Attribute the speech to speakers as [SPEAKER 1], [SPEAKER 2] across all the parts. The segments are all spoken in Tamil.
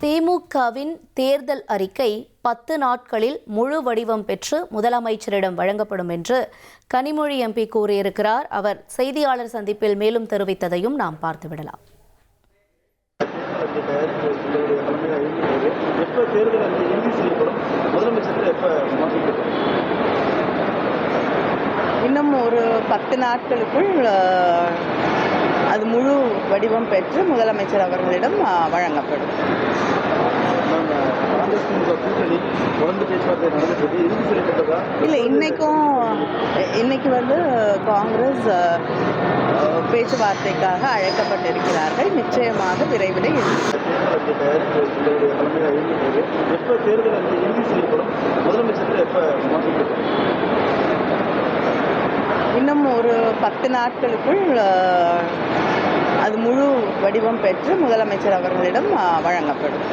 [SPEAKER 1] திமுகவின் தேர்தல் அறிக்கை 10 நாட்களில் முழு வடிவம் பெற்று முதலமைச்சரிடம் வழங்கப்படும் என்று கனிமொழி எம்பி கூறியிருக்கிறார். அவர் செய்தியாளர் சந்திப்பில் மேலும் தெரிவித்ததையும் நாம் பார்த்துவிடலாம்.
[SPEAKER 2] இன்னும் ஒரு 10 நாட்களுக்குள் அது முழு வடிவம் பெற்று முதலமைச்சர் அவர்களிடம் வழங்கப்படும். இல்லை, இன்னைக்கு காங்கிரஸ் பேச்சுவார்த்தைக்காக அழைக்கப்பட்டிருக்கிறார்கள். நிச்சயமாக விரைவில் இன்னும் ஒரு 10 நாட்களுக்குள் அது முழு வடிவம் பெற்று முதலமைச்சர் அவர்களிடம் வழங்கப்படும்.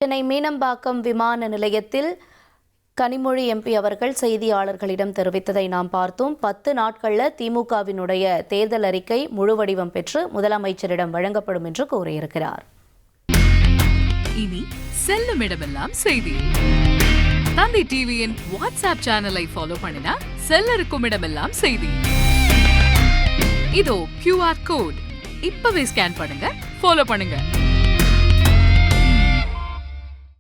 [SPEAKER 1] சென்னை மீனம்பாக்கம் விமான நிலையத்தில் கனிமொழி எம்பி அவர்கள் செய்தியாளர்களிடம் தெரிவித்ததை நாம் பார்த்தோம். 10 நாட்களில் திமுகவினுடைய தேர்தல் அறிக்கை முழு வடிவம் பெற்று முதலமைச்சரிடம் வழங்கப்படும் என்று கூறியிருக்கிறார்.
[SPEAKER 3] இனி செல்லும் இடமெல்லாம் செய்தி. தந்தி டிவியின் வாட்ஸ்அப் சேனலை ஃபாலோ பண்ணினா செல்லருக்கும் இடமெல்லாம் செய்தி. இதோ QR கோட் இப்பவே ஸ்கேன் பண்ணுங்க, ஃபாலோ பண்ணுங்க.